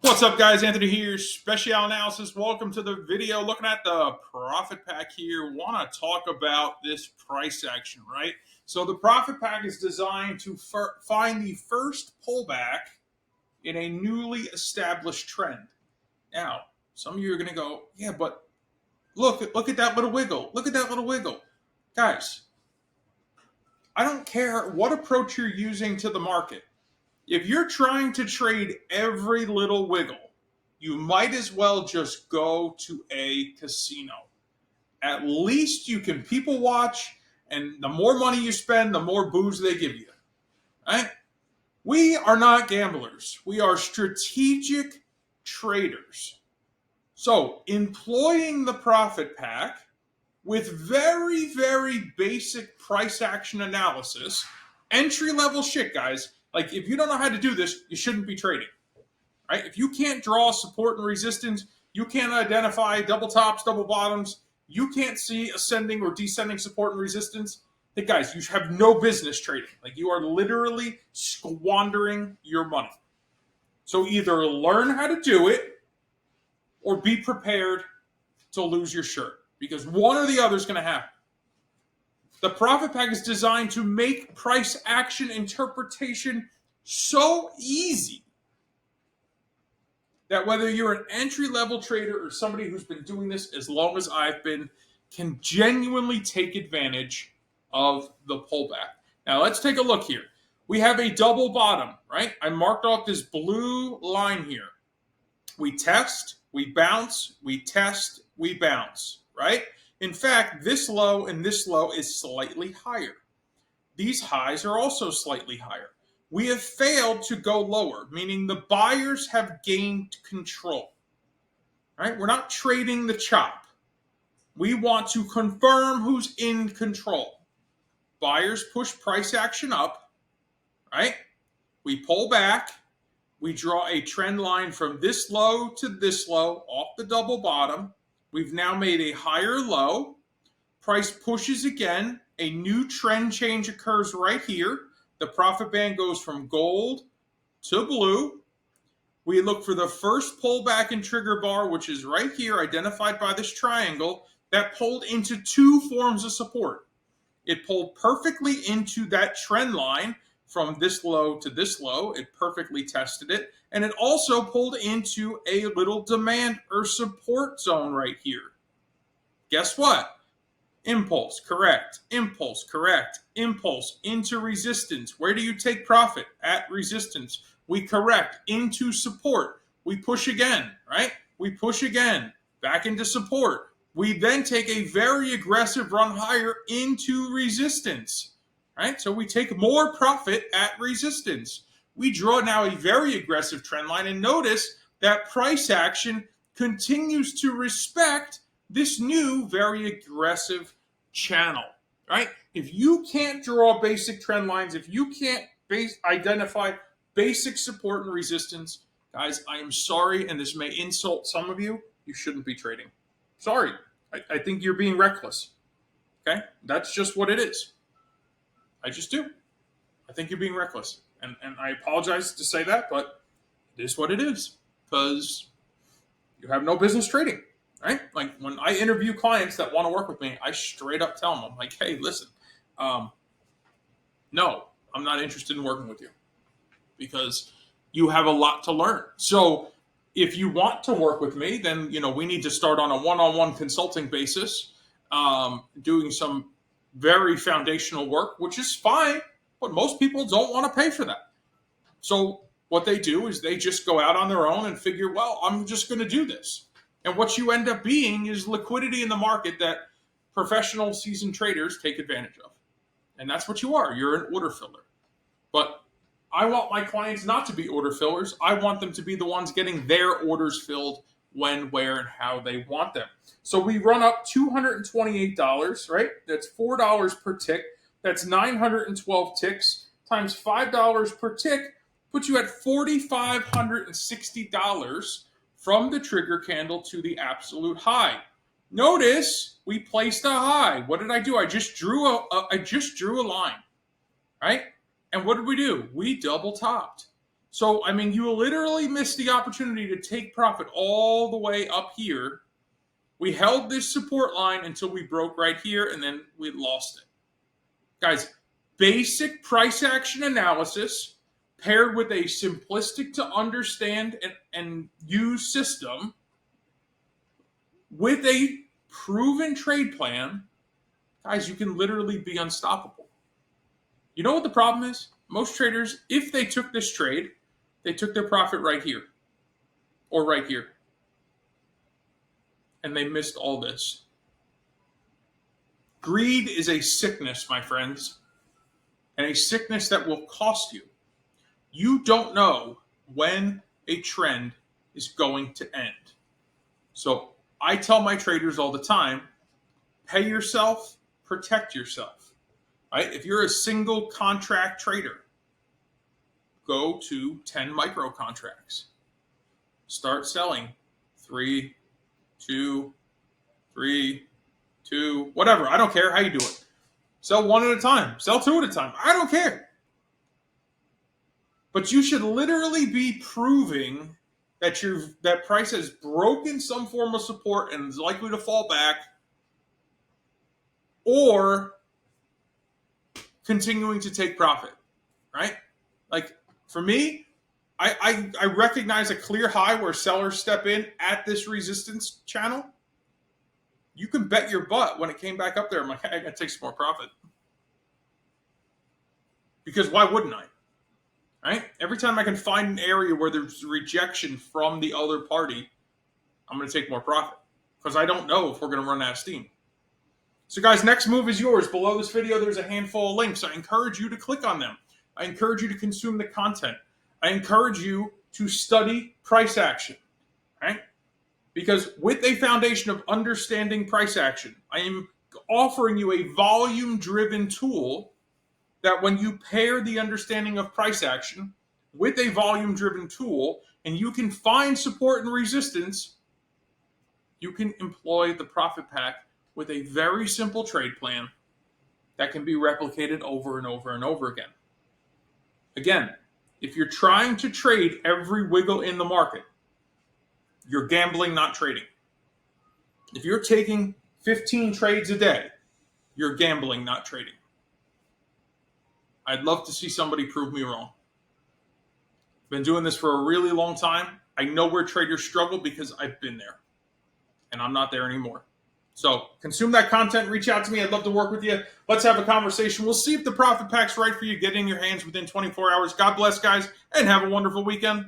What's up, guys? Anthony here, Special Analysis. Welcome to the video looking at the profit pack here. Want to talk about this price action, right? So the profit pack is designed to find the first pullback in a newly established trend. Now, some of you are going to go, yeah, but look at that little wiggle. Look at that little wiggle. Guys, I don't care what approach you're using to the market. If you're trying to trade every little wiggle, you might as well just go to a casino. At least you can people watch, and the more money you spend, the more booze they give you. Right? We are not gamblers. We are strategic traders. So, employing the profit pack with very, very basic price action analysis, entry-level shit, guys. Like, if you don't know how to do this, you shouldn't be trading, right? If you can't draw support and resistance, you can't identify double tops, double bottoms, you can't see ascending or descending support and resistance, then guys, you have no business trading. Like, you are literally squandering your money. So either learn how to do it or be prepared to lose your shirt, because one or the other is going to happen. The profit pack is designed to make price action interpretation so easy that whether you're an entry-level trader or somebody who's been doing this as long as I've been can genuinely take advantage of the pullback. Now, let's take a look here. We have a double bottom, right? I marked off this blue line here. We test, we bounce, we test, we bounce, right? In fact, this low and this low is slightly higher. These highs are also slightly higher. We have failed to go lower, meaning the buyers have gained control. Right? We're not trading the chop. We want to confirm who's in control. Buyers push price action up, right? We pull back. We draw a trend line from this low to this low off the double bottom. We've now made a higher low. Price pushes again. A new trend change occurs right here. The profit band goes from gold to blue. We look for the first pullback in trigger bar, which is right here, identified by this triangle, that pulled into two forms of support. It pulled perfectly into that trend line from this low to this low. It perfectly tested it. And it also pulled into a little demand or support zone right here. Guess what? Impulse, correct. Impulse, correct. Impulse into resistance. Where do you take profit? At resistance. We correct into support. We push again, right? We push again, back into support. We then take a very aggressive run higher into resistance, right? So we take more profit at resistance. We draw now a very aggressive trend line, and notice that price action continues to respect this new very aggressive channel, right? If you can't draw basic trend lines, if you can't identify basic support and resistance, guys, I am sorry, and this may insult some of you, you shouldn't be trading. Sorry. I think you're being reckless, okay? That's just what it is. I just do. I think you're being reckless. And I apologize to say that, but it is what it is, because you have no business trading, right? Like, when I interview clients that want to work with me, I straight up tell them, I'm like, hey, listen, no, I'm not interested in working with you, because you have a lot to learn. So if you want to work with me, then, we need to start on a one-on-one consulting basis, doing some very foundational work, which is fine, but most people don't want to pay for that. So what they do is they just go out on their own and figure, well, I'm just going to do this. And what you end up being is liquidity in the market that professional seasoned traders take advantage of. And that's what you are. You're an order filler. But I want my clients not to be order fillers. I want them to be the ones getting their orders filled when, where, and how they want them. So we run up $228, right? That's $4 per tick. That's 912 ticks times $5 per tick, puts you at $4,560 from the trigger candle to the absolute high. Notice we placed a high. What did I do? I just drew a line, right? And what did we do? We double topped. So, I mean, you literally missed the opportunity to take profit all the way up here. We held this support line until we broke right here, and then we lost it. Guys, basic price action analysis paired with a simplistic to understand and use system with a proven trade plan, guys, you can literally be unstoppable. You know what the problem is? Most traders, if they took this trade, they took their profit right here or right here. And they missed all this. Greed is a sickness, my friends, and a sickness that will cost you. You don't know when a trend is going to end. So I tell my traders all the time, pay yourself, protect yourself. Right? If you're a single contract trader, go to 10 micro contracts. Start selling 3, 2, 3, 2, whatever. I don't care how you do it. Sell one at a time. Sell two at a time. I don't care. But you should literally be proving that that price has broken some form of support and is likely to fall back, or continuing to take profit, right? Like for me, I recognize a clear high where sellers step in at this resistance channel. You can bet your butt when it came back up there, I'm like, I gotta take some more profit. Because why wouldn't I? Right? Every time I can find an area where there's rejection from the other party, I'm going to take more profit because I don't know if we're going to run out of steam. So guys, next move is yours. Below this video, there's a handful of links. I encourage you to click on them. I encourage you to consume the content. I encourage you to study price action, right? Because with a foundation of understanding price action, I am offering you a volume-driven tool that when you pair the understanding of price action with a volume-driven tool and you can find support and resistance, you can employ the profit pack with a very simple trade plan that can be replicated over and over and over again. Again, if you're trying to trade every wiggle in the market, you're gambling, not trading. If you're taking 15 trades a day, you're gambling, not trading. I'd love to see somebody prove me wrong. Been doing this for a really long time. I know where traders struggle because I've been there. And I'm not there anymore. So consume that content. Reach out to me. I'd love to work with you. Let's have a conversation. We'll see if the profit pack's right for you. Get it in your hands within 24 hours. God bless, guys, and have a wonderful weekend.